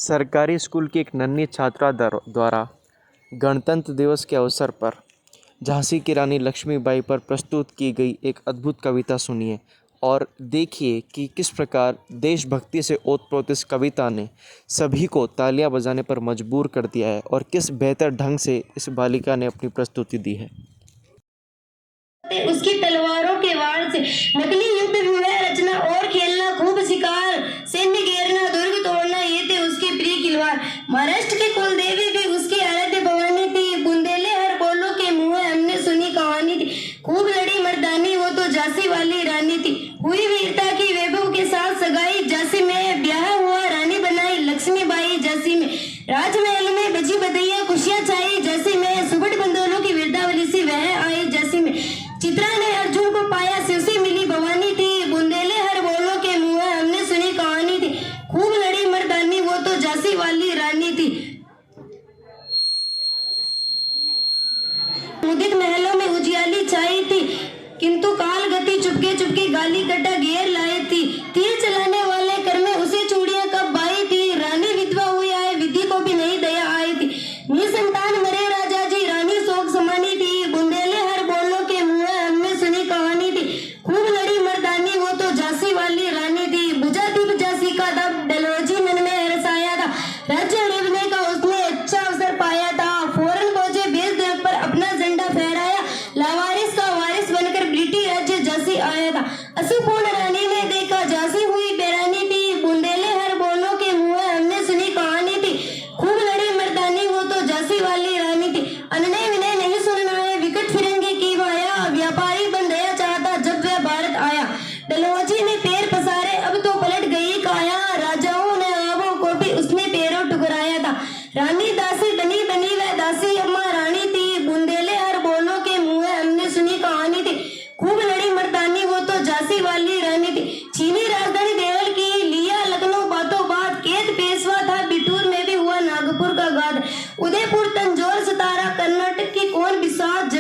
सरकारी स्कूल की एक नन्ही छात्रा द्वारा गणतंत्र दिवस के अवसर पर झांसी की रानी लक्ष्मीबाई पर प्रस्तुत की गई एक अद्भुत कविता सुनिए और देखिए कि किस प्रकार देशभक्ति से ओतप्रोत इस कविता ने सभी को तालियां बजाने पर मजबूर कर दिया है और किस बेहतर ढंग से इस बालिका ने अपनी प्रस्तुति दी है। उसकी तलवारों के वार से नकली युद्ध व्यूह रचना और खेलना खूब शिकार, सैन्य घेरना दुर्ग तोड़ना, ये थे उसके प्रिय खिलवाड़। महाराष्ट्र की कुल देवी भी उसकी आराध्य भवानी थी। बुंदेले हर बोलो के मुंह हमने सुनी कहानी थी। खूब लड़ी मर्दानी, वो तो झांसी वाली रानी थी। हुई वीरता की वैभव के साथ सगाई, झांसी में ब्याह हुआ रानी बनाई लक्ष्मीबाई। झांसी में राजमहल में बजी बधैया खुशियां छाई। झांसी में सुबह बंदोलों की वीरतावली सी वह आई। झांसी में चित्रा ने अर्जुन को पाया, शिव से मिली भवानी थी। बुंदेले हर बोलो के मुंह हमने सुनी कहानी थी। खूब लड़ी मर्दानी, वो तो झांसी वाली रानी थी। मुदित महलों में उजियाली छाई थी, किंतु काल गति चुपके चुपके गाली कटा घेर लाई थी। तीर चलाने वाले कर में उसे चूड़ियां कब बाई थी। रानी विधवा हुई आए, विधि को भी नहीं दया आई थी। निसंतान मरे राजा जी, रानी शोक समानी थी। बुंदेले हर बोलो के मुंह हमने सुनी कहानी थी। खूब लड़ी मर्दानी, वो तो झांसी वाली रानी थी। बुझा दीप झांसी का दब, डलहौजी मन में हरसाया था। राज्य लेने का उसने अच्छा अवसर पाया था। फौरन पहुंचे बेस दरक पर अपना झंडा फहराया। लावारिस का वारिस बनकर ब्रिटिश राज्य झांसी आया था। असीपूर्ण रानी ने देखा, झांसी हुई बेरानी थी। बुंदेले हर बोलो के मुंह हमने सुनी कहानी थी। खूब लड़ी मर्दानी, वो तो झांसी वाली रानी थी। अनने विनय नहीं सुनना है, विकट फिरंगी की माया। व्यापारी बन गया चाहता जब वह भारत आया। डलहौजी ने पैर पसारे, अब तो पलट गई काया। राजाओं ने आबों को भी उसने पैरों टुकराया था। रानी दासी बनी बनी वह दासी अम्मा रानी थी। बुंदेले हर बोलो के मुंह हमने सुनी कहानी थी। खूब लड़ी मर्दानी, वो तो झांसी वाली रानी थी। चीनी राजधानी देवल की लिया लखनऊ बातों बात। कैद पेशवा था बिटूर में भी हुआ नागपुर का गाद। उदयपुर तंजौर सतारा कर्नाटक की कौन बिसात।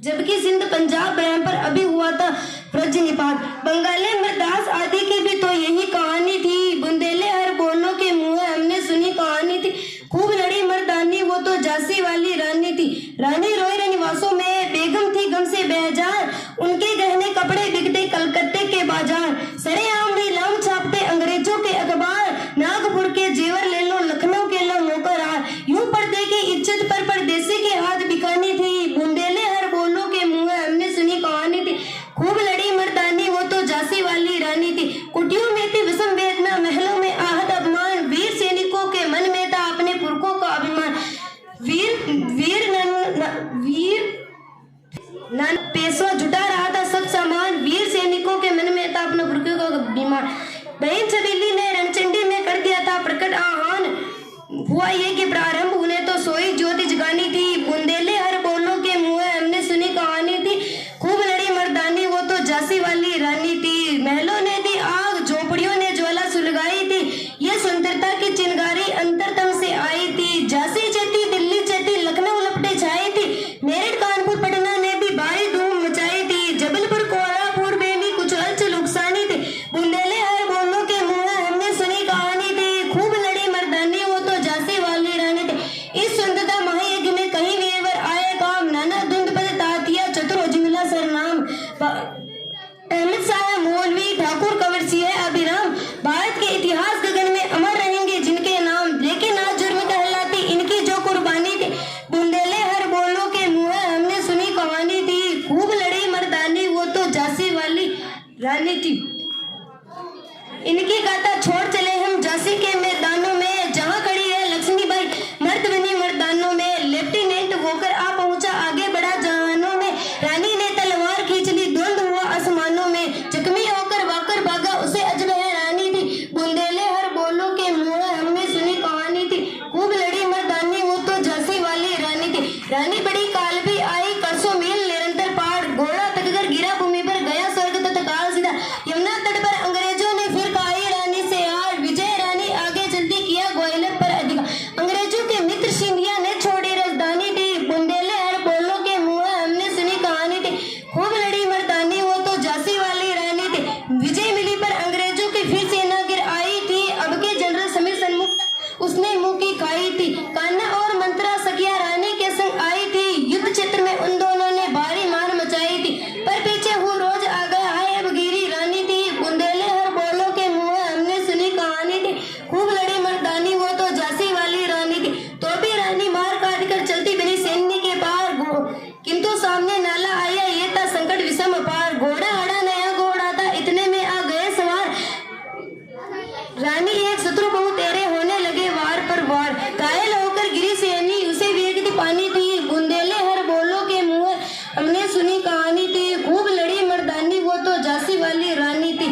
जबकि सिंध पंजाब ब्रह्म पर अभी हुआ था ब्रजनिपात। बंगाली मृदास आदि की भी तो यही कहानी थी। बुंदेले हर बोलो के मुंह हमने सुनी कहानी थी। खूब लड़ी मर्दानी, वो तो झांसी वाली रानी थी। रानी रोय निवासों में बेगम थी गम से बेजार। उनके गहने कपड़े बिकते कलकत्ते के बाजार। सरेआम नीलाम छापते अंग्रेजों के अखबार। नागपुर के जेवर ले लो, लखनऊ के लो नौकर हार। यूं पर्दे की इज्जत पर परदेसी के हाथ बिकानी थी। बुंदेले हर बोलो के मुंह हमने सुनी कहानी थी। खूब लड़ी मर्दानी, वो तो झांसी वाली रानी थी। कुटियों में थी विषम वेदना, महलों में आहत अपमान। वीर सैनिकों के मन में था अपने पुरखों का अभिमान। नन पेशवा जुटा रहा था सब सामान। वीर सैनिकों के मन में था अपने पुरखों का अभिमान। बहन छबीली ने रणचंडी में कर दिया था प्रकट आह्वान। हुआ ये कि प्रारंभ उन्हें तो सोई ज्योति जगानी थी। बुंदेले हर बोलो के मुंह हमने सुनी कहानी थी। खूब लड़ी मर्दानी, वो तो झांसी वाली रानी थी। महलों ने दी आग, झोपड़ियों ने ज्वाला सुलगाई थी। ये स्वतंत्रता की चिंगारी अंतरतम से आई थी। झांसी चेती, दिल्ली चेती, लखनऊ लपटे छाई थी। मेरठ कानपुर पटना ने भी भारी धूम मचाई थी। जबलपुर कोल्हापुर में भी कुछ हलचल उकसानी थी। बुंदेले हर बोलो के मुंह हमने सुनी कहानी थी। खूब लड़ी मर्दानी, वो तो झांसी वाली रानी थी। इस स्वतंत्रता महायज्ञ में कहीं वेवर आए काम। नाना धुंध पद तातिया चतुर उजमिला सरनाम। अहमद शाह मौलवी ठाकुर कंवर सिंह अभिराम। भारत के इतिहास गगन में अमर रहेंगे जिनके नाम। लेकिन आज जुर्म कहलाती इनकी जो कुर्बानी थी। बुंदेले हर बोलो के मुंह हमने सुनी कहानी थी। खूब लड़ी मर्दानी, वो तो झांसी वाली रानी थी। इनकी गाथा छोड़ चले हम झांसी के मैदानों में, जहाँ खड़ी है लक्ष्मीबाई मर्द बनी मर्दानों में। लेफ्टिनेंट होकर आ पहुंचा आगे बढ़ा जहानों में। रानी ने तलवार खींच ली, द्वंद हुआ आसमानों में। जख्मी होकर वाकर भागा उसे अजब है रानी थी। बुंदेले हर बोलो के मुंह हमने सुनी कहानी थी। खूब लड़ी मर्दानी, वो तो झांसी वाली रानी थी। रानी बड़ी काल भी आई, करसों मील निरंतर पहाड़। घोड़ा तककर गिरा भूमि पर, गया स्वर्ग तत्काल सीधा। यमुना तट पर अंग्रेजों ने फिर खाई रानी से हार। विजय रानी आगे रानी एक शत्रु बहुत तेरे होने लगे वार पर वार, घायल होकर गिरी सैनी उसे वेगती पानी थी, बुंदेले हर बोलो के मुंह हमने सुनी कहानी थी, खूब लड़ी मर्दानी वो तो झांसी वाली रानी थी।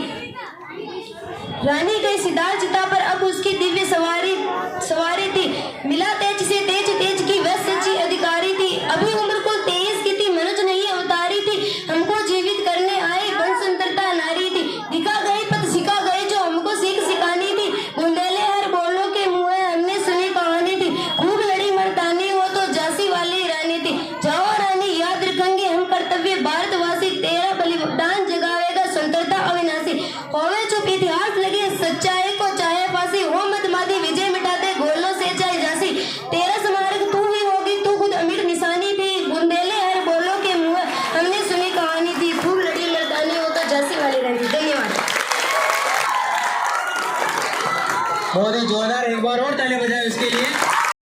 रानी गई सिद्धार्थ चिता पर, अब उसकी दिव्य सवारी थी, मिला तेज से तेज की वह सच्ची अधिकारी थी, अभी उम्र को 23 की थी, मनुष्य नहीं अवतारी थी, हमको जीवित करने आई बन संतरता नारी थी, दिखा गई पथ सिखा गई जो हमको सीख सिखानी थी, बुंदेले हर बोलो के मुंह हमने सुनी कहानी थी, खूब लड़ी मर्दानी वो तो झांसी वाली रानी थी। जाओ रानी याद रखेंगे हम कर्तव्य भारतवासी, तेरा बलिदान जगावेगा स्वतंत्रता अविनाशी, होवे चुप इतिहास लगे सच्चाई को चाहे फांसी, हो मदमादी विजय मिटा दे गोलों से चाहे झांसी, तेरा स्मारक तू ही होगी तू खुद अमिट निशानी थी, बुंदेले हर बोलो के मुंह हमने सुनी कहानी थी, खूब लड़ी मर्दानी वो तो झांसी वाली रानी। धन्यवाद। बहुत ही जोरदार, एक बार और तालियां बजाएं।